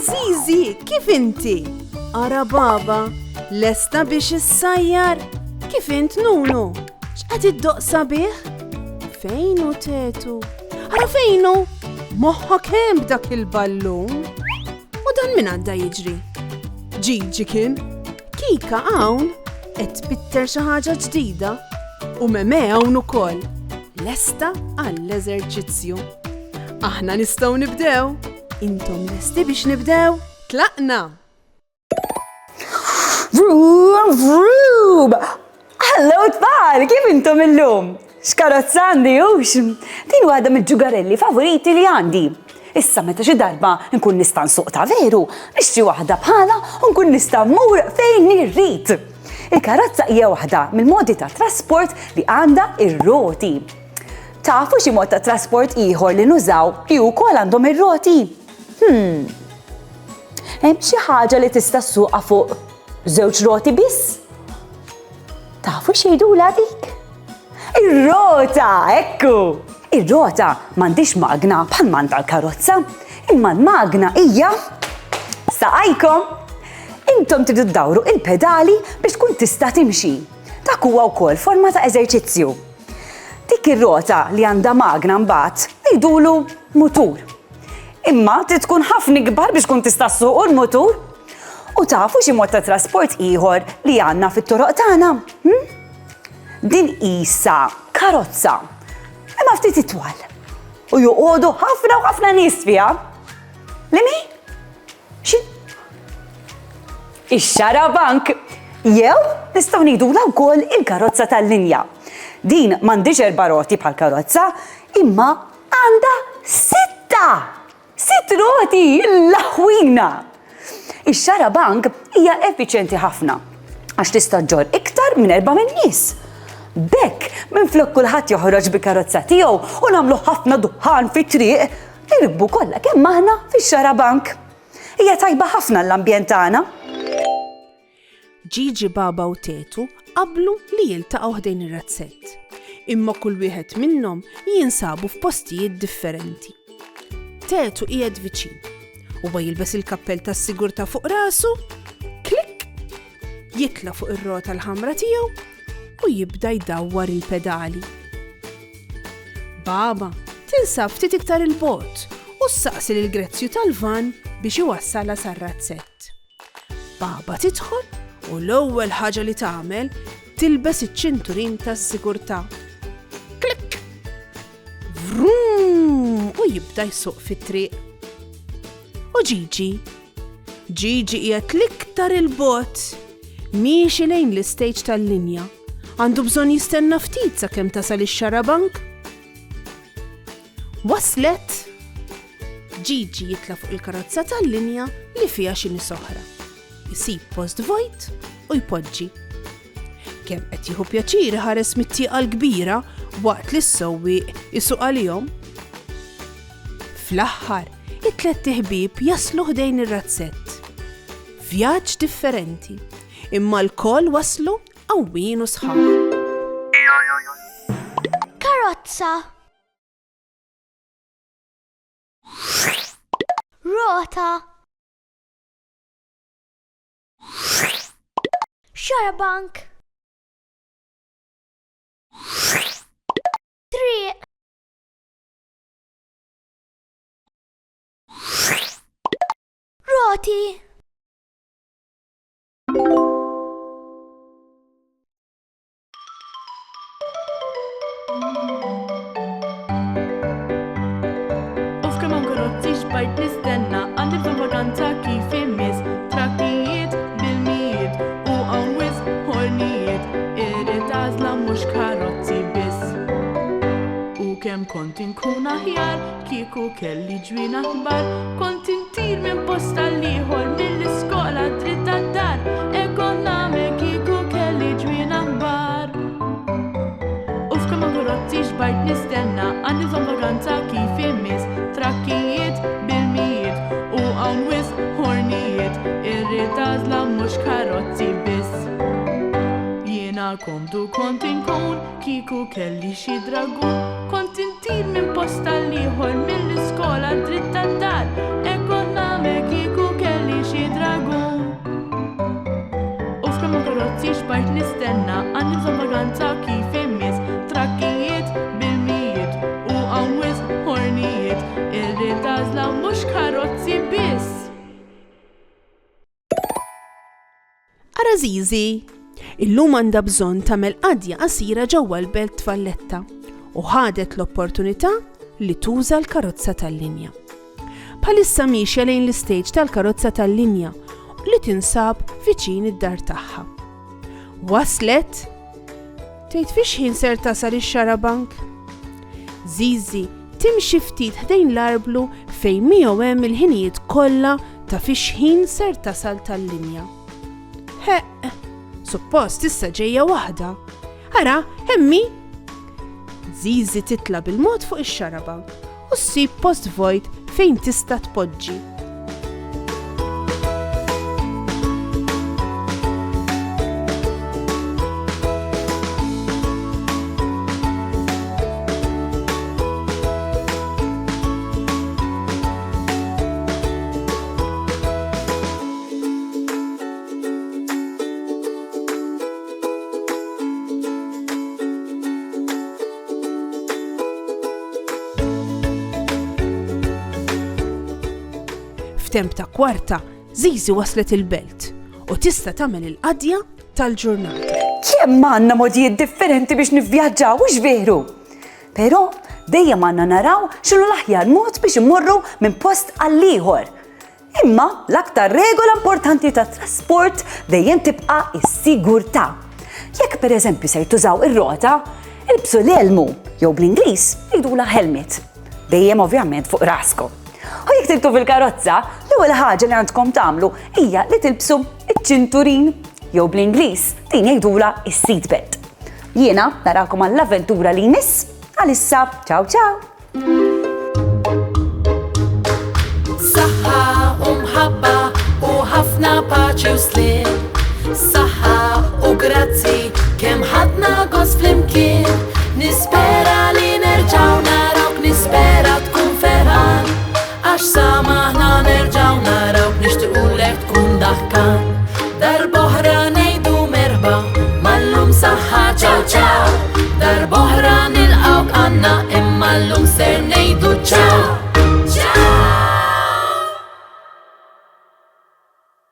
Zizi, kif inti? Ara baba, lesta biex issajjar? Kif int Nunu? X'qed iddoqsa bih? Fejnu Tetu? Ara fejnu? Moħħok hemm b'dak il-ballun? U dan min għadda jiġri? Gigi kien? Kika hawn qed tbitter xi ħaġa ġdida u Meme hawn ukoll. Lesta għall-eżerċizzju. Aħna nistgħu nibdew. Intom lesti biex nibdew? Tlaqna! Vroom, vroom! Hello tfal, kif intom illum? X'karozza għandi hux? Din waħda mill-ġugarelli favoriti li għandi. Issa meta xi darba nkun nista' nsuq ta' veru, nixtri waħda bħala u nkun nista' mmur fejn irrid. Il-karozza hija waħda mill-modi ta' trasport li għandha ir-roti. Tafu xi mod ta' trasport ieħor li nużaw li wkoll għandhom ir-roti? Hemm xi ħaġa li tista' ssuqha fuq żewġ roti biss? Tafu x'jgħidula dik? Ir-rota, ekku! Ir-rota m'għandix magna bħal m'għandha l-karozza, imma l-magna hija saqajkom. Intom tridu ddawru il-pedali biex tkun tista' timxi. Dak huwa wkoll forma ta' eżerċizzju. Dik ir-rota li għandha magna mbagħad ngħidulu mutur. Imma trid tkun ħafna kbar biex tkun tista' ssuq l-mutur. U tafu xi mod ta' trasport ieħor li għandna fit-toroq tagħna? Din qisha karozza. Imma ftit itwal. U joqogħdu ħafna u ħafna nies fiha. Limi? Ix-xarabank. Jew nistgħu ngħidula wkoll il-karozza tal-linja. Din m'għandix 4 roti bħal-karozza, imma għandha 6 roti l-laħwina. Ix-xarabank hija effiċjenti ħafna għax tista' ġġorr iktar minn 4 nies. Bekk minflok kulħadd joħroġ bi-karozza tiegħu u nagħmlu ħafna duħan fit-triq, nirkbu kollha kemm aħna fix-xarabank. Hija tajba ħafna l-ambjent tagħna. Gigi, baba u Tetu qablu li jiltaqgħu ħdejn ir-razzett. Imma kull wieħed minnhom jinsabu f'postijiet differenti. Tetu qiegħed viċin. Huwa jilbes il-kappell tas-sigurtà fuq rasu, klik, jitla' fuq ir-rota l-ħamra tiegħu u jibda jdawwar il-pedali. Baba tinsab ftit iktar il-bogħod u ssaqsi lill-grezzju tal-van biex iwassalha sar-razzett. Baba tidħol u l-ewwel ħaġa li tagħmel tilbes iċ-ċinturin tas-sigurtà. Klik! Vroom! U jibda jsuq fit-triq. U Gigi qiegħed l-iktar il-bogħod miexi lejn l-istage tal-linja. Għandu bżonn jistenna ftit sakemm tasal ix-xarabank. Waslet! Gigi jitla' fuq il-karozza tal-linja li fiha xi nies oħra. Isib post vojt u jpoġġi. Kemm qed jieħu pjaċir ħares mit-tieqa l-kbira waqt li s-sewwieq isuq għalihom. Fl-aħħar it-tliet ħbieb jaslu ħdejn ir-razzett. Vjaġġ differenti, imma l-koll waslu qawwin u sħaħ. Karozza. Rota. Xarabank. Triq. Roti. Kemm hawn karozzi xbajt nistenna għandi bżonn vaganza kif imiss trakkijiet bil-mijiet u hawn wisq ħornijiet irrid għażla mhux karozzi biss. U kemm kont inkun aħjar kieku kelli ġwien aħbar kont intir minn posta l-ieħor mill-iskola dritt għad-dar ekon nagħmel kieku kelli ġwien aħbar. Kemm hawn karozzi xbajt nistenna għandi bżonn vaganza kif imiss trakkijiet bil-mijiet u hawn wisq ħornijiet irrid għażla mhux karozzi biss. Jiena komdu kont inkun kieku kelli xi dragun kont intir minn posta l-ieħor mill-iskola dritt għad-dar ekon nagħmel kieku għażla mhux karozzi biss. Ara Zizi, illum għandha bżonn tagħmel qadja qasira ġewwa l-Belt Valletta u ħadet l-opportunità li tuża l-karozza tal-linja. Bħalissa mixja lejn l-istage tal-karozza tal-linja li tinsab viċin id-dar tagħha. Waslet? Tgħid fiex ħin ser tasal ix-xarabank? Zizi timxi ftit ħdejn l-arblu fejn miegħu hemm il-ħinijiet kollha ta' fiex ħin ser tasal tal-linja. Suppost issa ġejja waħda. Ara, hemmi! Zizi titla bil-mod fuq ix-xarabank u ssib post vojt fejn tista' tpoġġi. F'temp ta' kwarta, Zizi waslet il-belt u tista' tagħmel il-qadja tal-ġurnata. Kemm għandna modijiet differenti biex nivvjaġġaw, mhux veru? Però dejjem għandna naraw x'inhu l-aħjar mod biex immorru minn post għal ieħor. Imma l-aktar regola importanti tat-trasport dejjem tibqa' is-sigurtà. Jekk pereżempju se tużaw ir-rota, ilbsu l-elmu jew bl-Ingliż jgħidula helmet. Dejjem ovvjament fuq raskom. U jekk tiltu fil-karozza, l-ewwel ħaġa li għandkom tagħmlu hija li tilbsu iċ-ċinturin jew bl-Ingliż din jgħidula is-seatbelt. Jiena narakom għall-avventura li jmiss għalissa ciao ciao! Saħħa u mħabba u ħafna paċi u slim. Saħħa u grazzi kemm ħadna gost flimkien. Nispera li nerġgħu narawk, nispera tkun ferħan. Għax samaħna nerġaw narawk nixtiequlek tkun daħkan. Darb'oħra ngħidu merħba mal-lum saħħa ciao ciao. Darb'oħra nilqawk għandna imma llum ser ngħidu ciao.